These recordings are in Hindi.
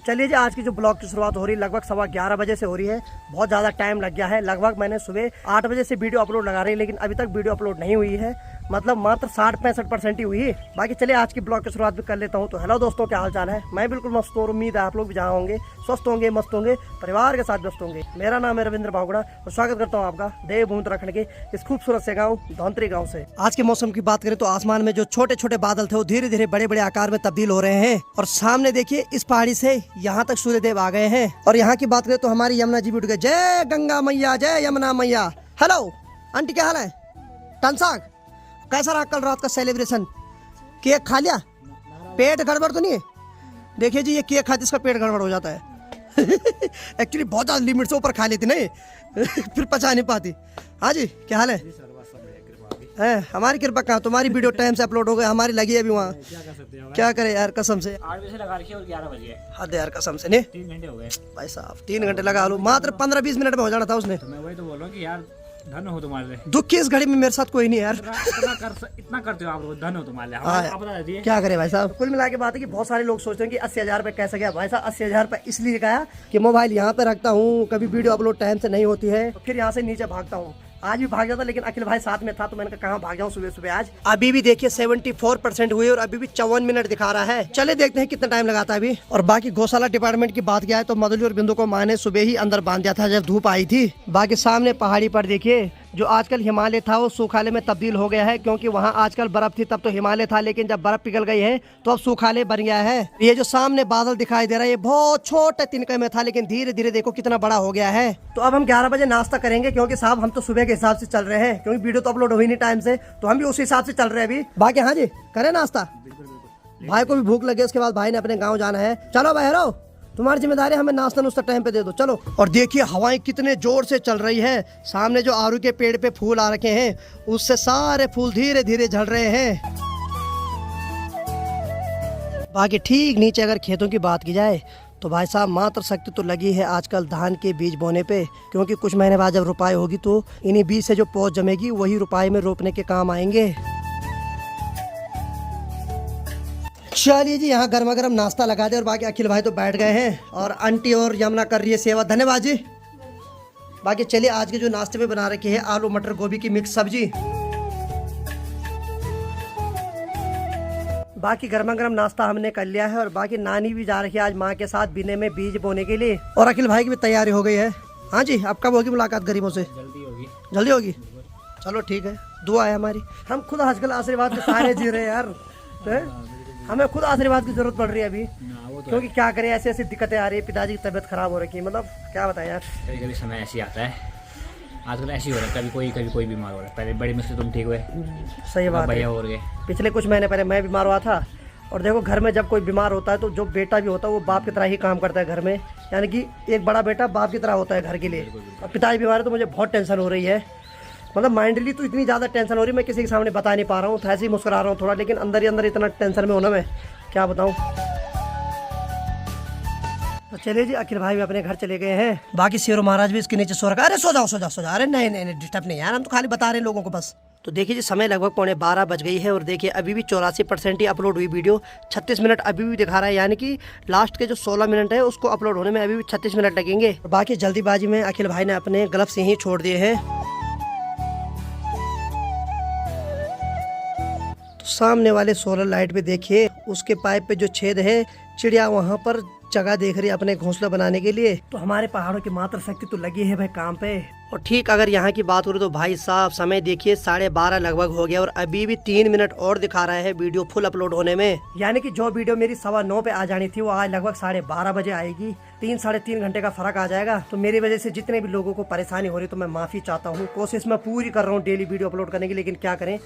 चलिए जी, आज की जो ब्लॉग की शुरुआत हो रही है लगभग 11:15 बजे से हो रही है। बहुत ज़्यादा टाइम लग गया है। लगभग मैंने सुबह 8 बजे से वीडियो अपलोड लगा रही है, लेकिन अभी तक वीडियो अपलोड नहीं हुई है। मतलब मात्र 60-65% ही हुई है। बाकी चलिए आज की ब्लॉग की शुरुआत भी कर लेता हूँ। तो हेलो दोस्तों, क्या हाल चाल है? मैं बिल्कुल मस्त हूँ और उम्मीद है आप लोग भी जहाँ होंगे स्वस्थ होंगे, मस्त होंगे, परिवार के साथ व्यस्त होंगे। मेरा नाम है रविंद्र बाहुगुड़ा और स्वागत करता हूँ आपका देवभूमि उत्तराखंड के इस खूबसूरत से गाँव धौंतरी गाँव से। आज के मौसम की बात करें तो आसमान में जो छोटे छोटे बादल थे वो धीरे धीरे बड़े बड़े आकार में तब्दील हो रहे हैं और सामने देखिए इस पहाड़ी से यहाँ तक सूर्यदेव आ गए हैं। और यहाँ की बात करें तो हमारी यमुना जी भी उठ गए। जय गंगा मैया, जय यमुना मैया। हेलो आंटी, क्या हाल है? टनसाग कैसा रहा कल रात का सेलिब्रेशन? केक खा लिया? पेट गड़बड़ तो नहीं है? देखिए जी, ये केक खाते इसका पेट गड़बड़ हो जाता है। एक्चुअली बहुत ज़्यादा लिमिट से ऊपर खा लेती नहीं फिर पचा नहीं पाती। हाँ जी, क्या हाल है? हमारी कृपा कहाँ, तुम्हारी वीडियो टाइम से अपलोड हो गई, हमारी लगी है अभी वहाँ। क्या करे यार, कसम से 8 बजे से लगा रखी है और 11 बजे है। हद यार, कसम से नहीं। 3 घंटे हो गए भाई साहब, 3 घंटे लगा लो, मात्र 15-20 मिनट में हो जाना था उसने। तो मैं वही तो बोल रहा हूँ कि यार धन हो तुम्हारे लिए। दुख की इस घड़ी में मेरे साथ कोई नहीं है यार। इतना करते हो आप लोग, धन हो तुम्हारे लिए। हाँ, आप बता दीजिए क्या करे भाई साहब। कुल मिला के बात है कि बहुत सारे लोग सोचते हैं कि 80,000 रुपये कैसे गया। भाई साहब 80,000 रुपये इसलिए गया कि मोबाइल यहाँ पे रखता हूँ, कभी वीडियो अपलोड टाइम से नहीं होती है तो फिर यहाँ से नीचे भागता हूँ। आज भी भाग जाता, लेकिन अखिल भाई साथ में था तो मैंने कहा कहाँ भाग जाऊँ सुबह सुबह आज। अभी भी देखिए 74% हुई और अभी भी 54 मिनट दिखा रहा है। चले देखते हैं कितना टाइम लगाता है अभी। और बाकी गौशाला डिपार्टमेंट की बात किया है तो मधुली और बिंदु को माँ ने सुबह ही अंदर बांध दिया था जब धूप आई थी। बाकी सामने पहाड़ी पर देखिए जो आजकल हिमालय था वो सूखालय में तब्दील हो गया है, क्योंकि वहाँ आजकल बर्फ थी तब तो हिमालय था, लेकिन जब बर्फ पिघल गई है तो अब सूखालय बन गया है। ये जो सामने बादल दिखाई दे रहा है ये बहुत छोटे तिनके में था, लेकिन धीरे धीरे देखो कितना बड़ा हो गया है। तो अब हम 11 बजे नाश्ता करेंगे, क्योंकि साहब हम तो सुबह के हिसाब से चल रहे हैं, क्योंकि वीडियो तो अपलोड हुई नहीं टाइम से, तो हम भी उसी हिसाब से चल रहे हैं अभी। बाकी हाँ जी, करें नाश्ता। भाई को भी भूख लगे, उसके बाद भाई ने अपने गाँव जाना है। चलो भाई हेरो, तुम्हारी जिम्मेदारी हमें नाश्ता नुश्ता टाइम पे दे दो, चलो। और देखिए हवाएं कितने जोर से चल रही है। सामने जो आरू के पेड़ पे फूल आ रखे हैं उससे सारे फूल धीरे धीरे झड़ रहे हैं। बाकी ठीक नीचे अगर खेतों की बात की जाए तो भाई साहब मात्र शक्ति तो लगी है आजकल धान के बीज बोने पे, क्योंकि कुछ महीने बाद जब रुपाई होगी तो इन्हीं बीज से जो पौध जमेगी वही रुपाई में रोपने के काम आएंगे। चलिए जी, यहाँ गर्मा गर्म नाश्ता लगा दे और बाकी अखिल भाई तो बैठ गए हैं और आंटी और यमुना कर रही है सेवा। धन्यवाद जी। बाकी चलिए आज के जो नाश्ते में बना रखी है आलू मटर गोभी की मिक्स सब्जी। बाकी गर्मा गर्म नाश्ता हमने कर लिया है और बाकी नानी भी जा रही है आज माँ के साथ बिने में बीज बोने के लिए, और अखिल भाई की भी तैयारी हो गई है। हाँ जी, अब कब होगी मुलाकात गरीबों से? जल्दी होगी। जल्दी होगी, चलो ठीक है, दुआ है हमारी। हम खुद आजकल आशीर्वाद के सहारे जी रहे हैं यार। हमें खुद आशीर्वाद की जरूरत पड़ रही है अभी, क्योंकि क्या करें, ऐसी ऐसी दिक्कतें आ रही है। पिताजी की तबीयत खराब हो रही है, मतलब क्या बताएं यार। कभी कभी समय ऐसे आता है, आजकल ऐसे ही हो रहा है, कभी कोई बीमार हो रहा है। पहले बड़ी मुश्किल तुम ठीक हुए, सही बात है। भैया हो गए। पिछले कुछ महीने पहले मैं बीमार हुआ था, और देखो घर में जब कोई बीमार होता है तो जो बेटा भी होता है वो बाप की तरह ही काम करता है घर में, यानी कि एक बड़ा बेटा बाप की तरह होता है घर के लिए। और पिताजी बीमार है तो मुझे बहुत टेंशन हो रही है, मतलब माइंडली तो इतनी ज़्यादा टेंशन हो रही है, मैं किसी के सामने बता नहीं पा रहा हूँ, तो ऐसे ही मुस्कुरा रहा हूँ थोड़ा, लेकिन अंदर ही अंदर इतना टेंशन में होना मैं क्या बताऊँ। तो चलिए जी, अखिल भाई भी अपने घर चले गए हैं। बाकी शेरों महाराज भी इसके नीचे सो रखा। अरे सो जाओ सो जाओ सो जाओ। अरे नहीं नहीं डिस्टर्ब नहीं यार, हम तो खाली बता रहे हैं लोगों को बस। तो देखिए जी, समय लगभग 12:15 बज गई है और देखिए अभी भी 84% ही अपलोड हुई वीडियो। 36 मिनट अभी भी दिखा रहा है, यानी कि लास्ट के जो 16 मिनट है उसको अपलोड होने में अभी भी 36 मिनट लगेंगे। बाकी जल्दीबाजी में अखिल भाई ने अपने ग्लव्स यहीं छोड़ दिए हैं। तो सामने वाले सोलर लाइट पे देखिए उसके पाइप पे जो छेद है, चिड़िया वहाँ पर जगह देख रही है अपने घोंसला बनाने के लिए। तो हमारे पहाड़ों की मात्र शक्ति तो लगी है भाई काम पे। और ठीक अगर यहाँ की बात करूँ तो भाई साहब समय देखिए 12:30 लगभग हो गया और अभी भी 3 मिनट और दिखा रहा है वीडियो फुल अपलोड होने में। यानी कि जो वीडियो मेरी 9:15 पे आ जानी थी वो आज लगभग 12:30 बजे आएगी। 3-3.5 घंटे का फर्क आ जाएगा। तो मेरी वजह से जितने भी लोगों को परेशानी हो रही तो मैं माफी चाहता हूँ। कोशिश मैं पूरी कर रहा हूँ डेली वीडियो अपलोड करने की, लेकिन क्या करें,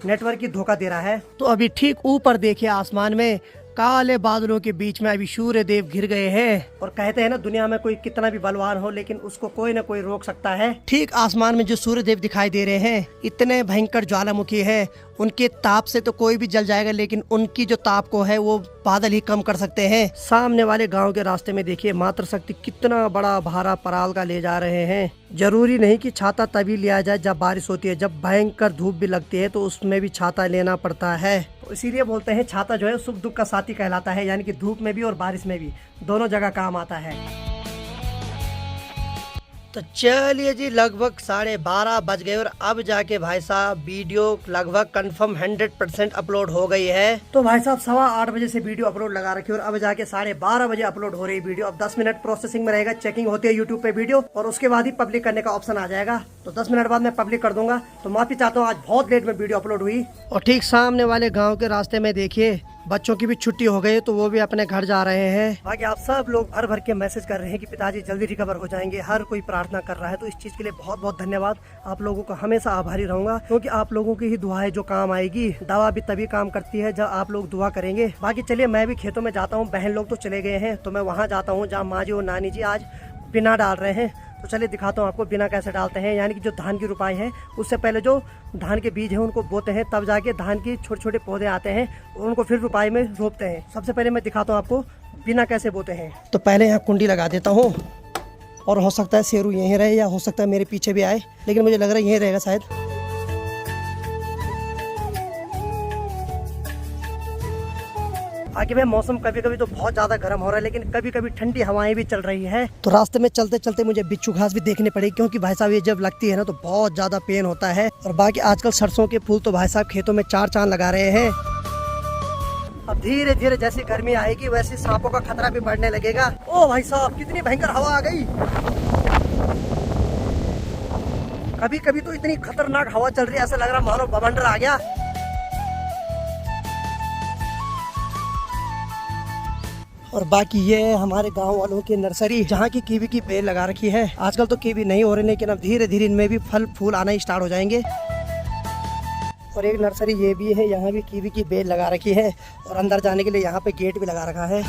नेटवर्क ही धोखा दे रहा है। तो अभी ठीक ऊपर देखिए आसमान में काले बादलों के बीच में अभी सूर्य देव घिर गए हैं। और कहते हैं ना, दुनिया में कोई कितना भी बलवान हो लेकिन उसको कोई ना कोई रोक सकता है। ठीक आसमान में जो सूर्य देव दिखाई दे रहे हैं इतने भयंकर ज्वालामुखी है उनके ताप से तो कोई भी जल जाएगा, लेकिन उनकी जो ताप को है वो बादल ही कम कर सकते हैं। सामने वाले गांव के रास्ते में देखिए मातृ शक्ति कितना बड़ा भारा पराल का ले जा रहे हैं। जरूरी नहीं कि छाता तभी लिया जाए जब बारिश होती है, जब भयंकर धूप भी लगती है तो उसमें भी छाता लेना पड़ता है। तो इसीलिए बोलते हैं छाता जो है सुख दुख का साथी कहलाता है, यानी कि धूप में भी और बारिश में भी दोनों जगह काम आता है। तो चलिए जी, लगभग 12:30 बज गए और अब जाके भाई साहब वीडियो लगभग कंफर्म 100% अपलोड हो गई है। तो भाई साहब 8:15 बजे से वीडियो अपलोड लगा रखी है और अब जाके 12:30 बजे अपलोड हो रही है वीडियो। अब 10 मिनट प्रोसेसिंग में रहेगा, चेकिंग होती है यूट्यूब पे वीडियो और उसके बाद ही पब्लिक करने का ऑप्शन आ जाएगा। तो 10 मिनट बाद मैं पब्लिक कर दूंगा। तो माफी चाहता हूँ, आज बहुत लेट में वीडियो अपलोड हुई। और ठीक सामने वाले गाँव के रास्ते में देखिए बच्चों की भी छुट्टी हो गई तो वो भी अपने घर जा रहे हैं। बाकी आप सब लोग भर भर के मैसेज कर रहे हैं कि पिताजी जल्दी रिकवर हो जाएंगे, हर कोई प्रार्थना कर रहा है। तो इस चीज़ के लिए बहुत बहुत धन्यवाद। आप लोगों को हमेशा आभारी रहूंगा, क्योंकि आप लोगों की ही दुआ है जो काम आएगी। दवा भी तभी काम करती है जब आप लोग दुआ करेंगे। बाकी चलिए, मैं भी खेतों में जाता हूँ। बहन लोग तो चले गए हैं तो मैं वहाँ जाता हूँ जहाँ माँ जी और नानी जी आज बिना डाल रहे हैं। तो चलिए दिखाता हूँ आपको बिना कैसे डालते हैं। यानी कि जो धान की रुपाई है उससे पहले जो धान के बीज है उनको बोते हैं, तब जाके धान की छोटे छोटे पौधे आते हैं और उनको फिर रुपाई में रोपते हैं। सबसे पहले मैं दिखाता हूँ आपको बिना कैसे बोते हैं। तो पहले यहाँ कुंडी लगा देता हूँ और हो सकता है शेरू यहीं रहे या हो सकता है मेरे पीछे भी आए, लेकिन मुझे लग रहा है यहीं रहेगा शायद। आगे में मौसम कभी कभी तो बहुत ज्यादा गर्म हो रहा है, लेकिन कभी कभी ठंडी हवाएं भी चल रही है। तो रास्ते में चलते चलते मुझे बिच्छू घास भी देखने पड़ेगी, क्योंकि भाई साहब ये जब लगती है ना तो बहुत ज्यादा पेन होता है। और बाकी आजकल सरसों के फूल तो भाई साहब खेतों में 4 चांद लगा रहे हैं। अब धीरे धीरे जैसी गर्मी आएगी वैसे सांपों का खतरा भी बढ़ने लगेगा। ओ भाई साहब, कितनी भयंकर हवा आ गई। कभी कभी तो इतनी खतरनाक हवा चल रही है, ऐसा लग रहा मानो बवंडर आ गया। और बाकी ये है हमारे गांव वालों की नर्सरी, जहाँ की कीवी की बेल लगा रखी है। आजकल तो कीवी नहीं हो रही, लेकिन अब धीरे धीरे इनमें भी फल फूल आना स्टार्ट हो जाएंगे। और एक नर्सरी ये भी है, यहाँ भी कीवी की बेल लगा रखी है और अंदर जाने के लिए यहाँ पे गेट भी लगा रखा है।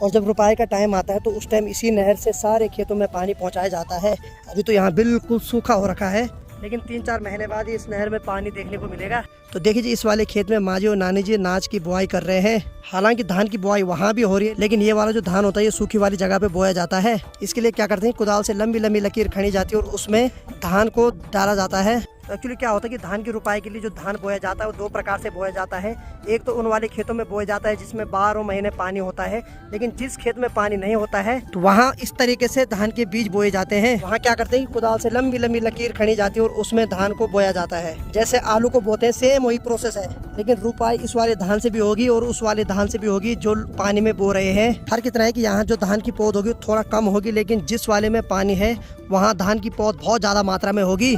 और जब रुपाई का टाइम आता है तो उस टाइम इसी नहर से सारे खेतों में पानी पहुँचाया जाता है। अभी तो यहाँ बिल्कुल सूखा हो रखा है, लेकिन 3-4 महीने बाद ही इस नहर में पानी देखने को मिलेगा। तो देखिए जी, इस वाले खेत में माँ जी और नानी जी नाच की बुआई कर रहे हैं। हालांकि धान की बुआई वहाँ भी हो रही है, लेकिन ये वाला जो धान होता है ये सूखी वाली जगह पे बोया जाता है। इसके लिए क्या करते हैं, कुदाल से लंबी लंबी लकीर खींची जाती है और उसमें धान को डाला जाता है। तो एक्चुअली क्या होता है कि धान की रुपाई के लिए जो धान बोया जाता है वो 2 प्रकार से बोया जाता है। एक तो उन वाले खेतों में बोया जाता है जिसमें 12 महीने पानी होता है, लेकिन जिस खेत में पानी नहीं होता है तो वहाँ इस तरीके से धान के बीज बोए जाते हैं। वहाँ क्या करते हैं, कुदाल से लंबी लंबी लकीर खींची जाती है और उसमें धान को बोया जाता है। जैसे आलू को बोते हैं, सेम वही प्रोसेस है, लेकिन रुपाई इस वाले धान से भी होगी और उस वाले धान से भी होगी जो पानी में बो रहे हैं। फर्क इतना है कि यहाँ जो धान की पौध होगी थोड़ा कम होगी, लेकिन जिस वाले में पानी है वहाँ धान की पौध बहुत ज्यादा मात्रा में होगी।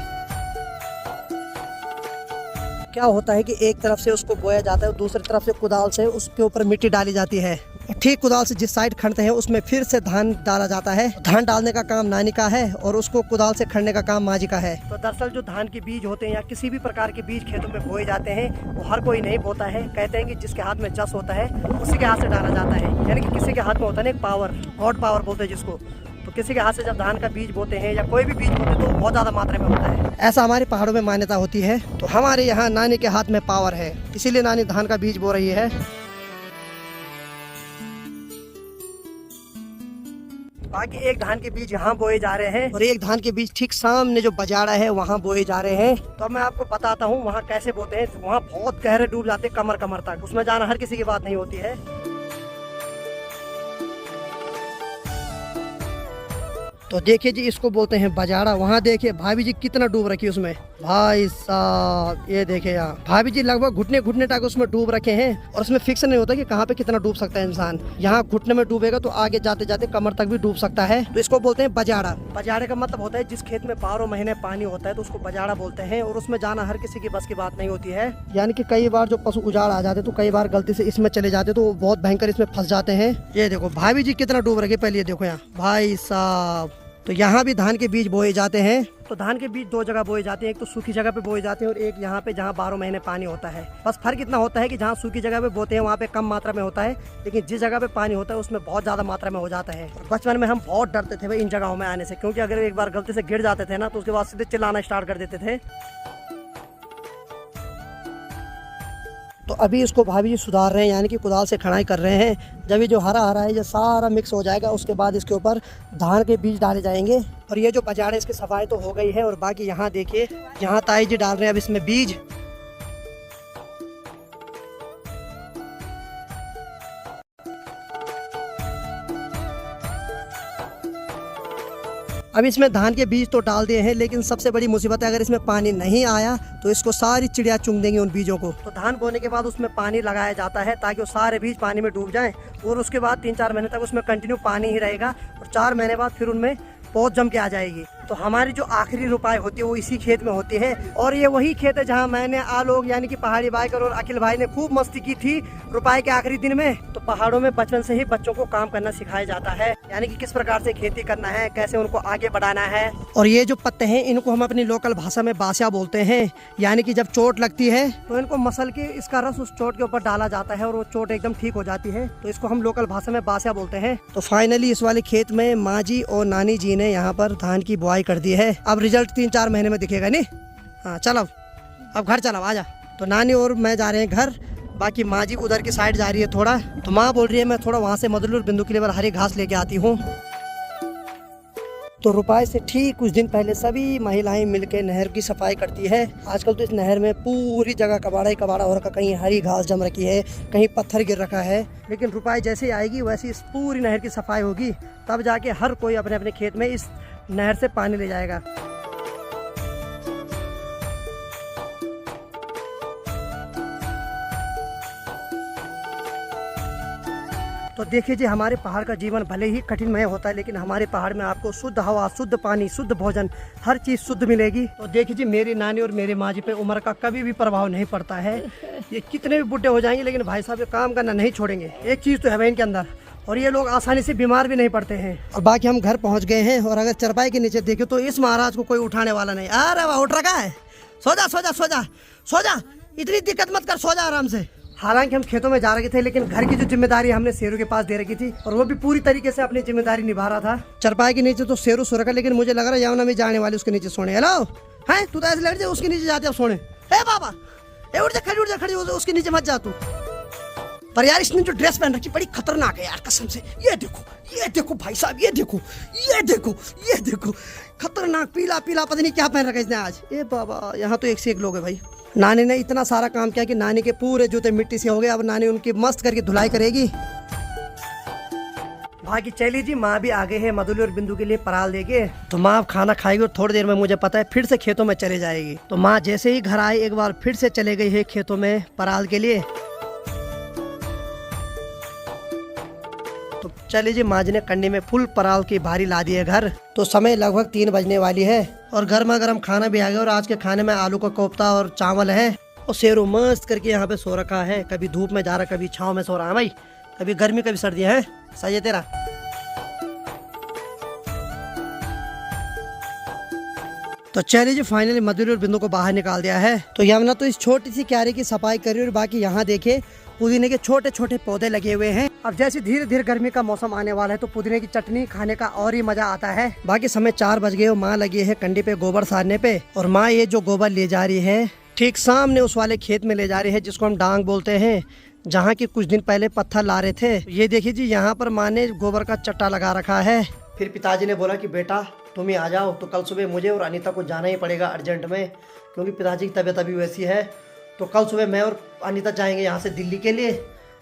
क्या होता है कि एक तरफ से उसको बोया जाता है, दूसरी तरफ से कुदाल से उसके ऊपर मिट्टी डाली जाती है। ठीक कुदाल से जिस साइड खड़ते हैं उसमें फिर से धान डाला जाता है। धान डालने का काम नानी का है और उसको कुदाल से खड़ने का काम माँ जी का है। तो दरअसल जो धान के बीज होते हैं या किसी भी प्रकार के बीज खेतों में बोए जाते हैं वो हर कोई नहीं बोता है। कहते हैं कि जिसके हाथ में जस होता है उसी के हाथ से डाला जाता है, यानी कि किसी के हाथ में होता है एक पावर, गॉड पावर बोलते हैं जिसको। तो किसी के हाथ से जब धान का बीज बोते हैं या कोई भी बीज बोते हैं तो बहुत ज्यादा मात्रा में होता है। ऐसा हमारे पहाड़ों में मान्यता होती है। तो हमारे यहाँ नानी के हाथ में पावर है, इसीलिए नानी धान का बीज बो रही है। बाकी एक धान के बीज यहाँ बोए जा रहे हैं और एक धान के बीज ठीक सामने जो बजाड़ा है वहाँ बोए जा रहे हैं। तो मैं आपको बताता हूँ वहाँ कैसे बोते हैं। वहाँ बहुत गहरे डूब जाते हैं, कमर कमर तक। उसमें जाना हर किसी की बात नहीं होती है। तो देखिए जी, इसको बोलते हैं बजाड़ा। वहाँ देखिए भाभी जी कितना डूब रखी है उसमें। भाई साहब ये देखिए, यहाँ भाभी जी लगभग घुटने घुटने तक उसमें डूब रखे हैं और उसमें फिक्स नहीं होता कि कहाँ पे कितना डूब सकता है इंसान। यहाँ घुटने में डूबेगा तो आगे जाते जाते कमर तक भी डूब सकता है। तो इसको बोलते हैं बजाड़ा। बजाड़े का मतलब होता है जिस खेत में 12 महीने पानी होता है तो उसको बजाड़ा बोलते हैं। और उसमें जाना हर किसी की बस की बात नहीं होती है। यानी कि कई बार जो पशु उजाड़ आ जाते तो कई बार गलती से इसमें चले जाते तो बहुत भयंकर इसमें फंस जाते हैं। ये देखो भाभी जी कितना डूब रखे, पहले ये देखो यहाँ भाई साहब। तो यहाँ भी धान के बीज बोए जाते हैं। तो धान के बीज 2 जगह बोए जाते हैं, एक तो सूखी जगह पे बोए जाते हैं और एक यहाँ पे जहाँ 12 महीने पानी होता है। बस फर्क इतना होता है कि जहाँ सूखी जगह पे बोते हैं वहाँ पे कम मात्रा में होता है, लेकिन जिस जगह पे पानी होता है उसमें बहुत ज्यादा मात्रा में हो जाता है। और बचपन में हम बहुत डरते थे भाई इन जगहों में आने से, क्योंकि अगर एक बार गलती से गिर जाते थे ना तो उसके बाद सीधे चिल्लाना स्टार्ट कर देते थे। तो अभी इसको भाभी जी सुधार रहे हैं, यानी कि कुदाल से खड़ाई कर रहे हैं। जब ये जो हरा हरा है ये सारा मिक्स हो जाएगा, उसके बाद इसके ऊपर धान के बीज डाले जाएंगे। और ये जो बजाड़ है इसकी सफाई तो हो गई है। और बाकी यहाँ देखिए, यहाँ ताई जी डाल रहे हैं अब इसमें बीज। अब इसमें धान के बीज तो डाल दिए हैं, लेकिन सबसे बड़ी मुसीबत है अगर इसमें पानी नहीं आया तो इसको सारी चिड़िया चुंग देंगी उन बीजों को। तो धान बोने के बाद उसमें पानी लगाया जाता है ताकि वो सारे बीज पानी में डूब जाएं। और उसके बाद 3-4 महीने तक उसमें कंटिन्यू पानी ही रहेगा। और 4 महीने बाद फिर उनमें पौध जम के आ जाएगी। तो हमारी जो आखिरी रुपाई होती है वो इसी खेत में होती है। और ये वही खेत है जहाँ मैंने आलोक यानी कि पहाड़ी बाइकर और अखिल भाई ने खूब मस्ती की थी रुपाई के आखिरी दिन में। तो पहाड़ों में बचपन से ही बच्चों को काम करना सिखाया जाता है, यानी कि किस प्रकार से खेती करना है, कैसे उनको आगे बढ़ाना है। और ये जो पत्ते हैं इनको हम अपनी लोकल भाषा में बासिया बोलते हैं, यानी कि जब चोट लगती है तो इनको मसल के इसका रस उस चोट के ऊपर डाला जाता है और वो चोट एकदम ठीक हो जाती है। तो इसको हम लोकल भाषा में बासिया बोलते हैं। तो फाइनली इस वाले खेत में माँ जी और नानी जी ने यहाँ पर धान की बुआई कर दी है। अब रिजल्ट 3-4 महीने में दिखेगा नहीं। हाँ चलो अब घर चलो, आजा। तो नानी और मैं जा रहे हैं घर, बाकी माँ जी उधर की साइड जा रही है थोड़ा। तो माँ बोल रही है मैं थोड़ा वहाँ से मदलू और बिंदु के लिए हरी घास लेके आती हूँ। तो रुपाई से ठीक कुछ दिन पहले सभी महिलाएं मिलकर नहर की सफाई करती है। आजकल तो इस नहर में पूरी जगह कबाड़ा ही कबाड़ा हो रखा, कहीं हरी घास जम रखी है, कहीं पत्थर गिर रखा है। लेकिन रुपाई जैसे ही आएगी वैसे इस पूरी नहर की सफाई होगी, तब जाके हर कोई अपने अपने खेत में इस नहर से पानी ले जाएगा। तो देखिए जी, हमारे पहाड़ का जीवन भले ही कठिनमय होता है, लेकिन हमारे पहाड़ में आपको शुद्ध हवा, शुद्ध पानी, शुद्ध भोजन, हर चीज़ शुद्ध मिलेगी। तो देखिए जी, मेरी नानी और मेरे माँ जी पे उम्र का कभी भी प्रभाव नहीं पड़ता है। ये कितने भी बुढ़े हो जाएंगे लेकिन भाई साहब ये काम करना नहीं छोड़ेंगे। एक चीज़ तो है इनके अंदर, और ये लोग आसानी से बीमार भी नहीं पड़ते हैं। और बाकी हम घर पहुँच गए हैं, और अगर चरपाई के नीचे देखे तो इस महाराज को कोई उठाने वाला नहीं। अरे वाह, उठ रखा है। सो जा सो जा सो जा सो जा, इतनी दिक्कत मत कर, सो जा आराम से। हालांकि हम खेतों में जा रहे थे, लेकिन घर की जो जिम्मेदारी हमने शेरू के पास दे रखी थी, और वो भी पूरी तरीके से अपनी जिम्मेदारी निभा रहा था। चरपाई के नीचे तो शेरू सो रखा, लेकिन मुझे लग रहा है यमुना में जाने वाले उसके नीचे सोने। हेलो है, तू तो ऐसे लड़ जाए उसके नीचे जाते अब सोने। हे बाबा, उठ जा खड़ी उसके नीचे मत जा तू। पर यार इसने जो ड्रेस पहन रखी बड़ी खतरनाक है यार, कसम से। ये देखो भाई साहब, ये देखो खतरनाक पीला पीला पता नहीं क्या पहन रखा इसने आज। ए बाबा, यहाँ तो एक से एक लोग है भाई। नानी ने इतना सारा काम किया कि नानी के पूरे जूते मिट्टी से हो गए। अब नानी उनकी मस्त करके धुलाई करेगी। बाकी चली जी, माँ भी आगे है मधुली और बिंदु के लिए पराल देके। तो माँ अब खाना खाएगी और थोड़ी देर में मुझे पता है फिर से खेतों में चले जाएगी। तो माँ जैसे ही घर आई एक बार फिर से चले गई है खेतों में पराल के लिए। तो चलिए जी, माँ जी ने कंडी में फुल पराल की भारी ला दी है घर। तो समय लगभग 3 बजने वाली है और गर्मा गर्म खाना भी आ गया। और आज के खाने में आलू का कोफ्ता और चावल है। और शेरू मस्त करके यहाँ पे सो रखा है, कभी धूप में जा रहा, कभी छाँव में सो रहा है भाई, कभी गर्मी कभी सर्दी है। सही है तेरा। तो चलिए जी, फाइनली मधुरी और बिंदु को बाहर निकाल दिया है। तो यमुना तो इस छोटी सी क्यारी की सफाई कर रही है, और बाकी यहाँ देखिए पुदीने के छोटे छोटे पौधे लगे हुए हैं। अब जैसे धीरे धीरे गर्मी का मौसम आने वाला है तो पुदीने की चटनी खाने का और ही मजा आता है। बाकी समय 4 बज गए और माँ लगी है कंडी पे गोबर सारने पे। और माँ ये जो गोबर ले जा रही है ठीक सामने उस वाले खेत में ले जा रही है जिसको हम डांग बोलते हैं, जहाँ की कुछ दिन पहले पत्थर ला रहे थे। ये देखिए जी, यहाँ पर माँ ने गोबर का चट्टा लगा रखा है। फिर पिताजी ने बोला कि बेटा तुम ही आ जाओ। तो कल सुबह मुझे और अनीता को जाना ही पड़ेगा अर्जेंट में, क्योंकि पिताजी की तबीयत अभी वैसी है। तो कल सुबह मैं और अनीता जाएंगे यहाँ से दिल्ली के लिए।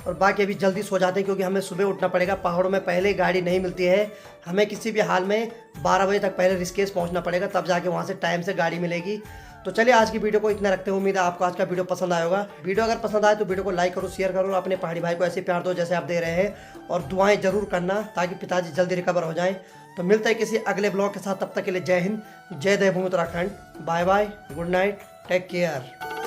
और बाकी अभी जल्दी सो जाते हैं क्योंकि हमें सुबह उठना पड़ेगा। पहाड़ों में पहले गाड़ी नहीं मिलती है, हमें किसी भी हाल में 12 बजे तक पहले ऋषिकेश पहुँचना पड़ेगा, तब जाके वहाँ से टाइम से गाड़ी मिलेगी। तो चलिए आज की वीडियो को इतना रखते हैं। उम्मीद है आपको आज का वीडियो पसंद आया होगा। वीडियो अगर पसंद आए तो वीडियो को लाइक करो, शेयर करो, अपने पहाड़ी भाई को ऐसे प्यार दो जैसे आप दे रहे हैं। और दुआएं जरूर करना ताकि पिताजी जल्दी रिकवर हो जाएं। तो मिलते हैं किसी अगले ब्लॉग के साथ, तब तक के लिए जय हिंद, जय देवभूमि Uttarakhand. Bye bye, good night, take care.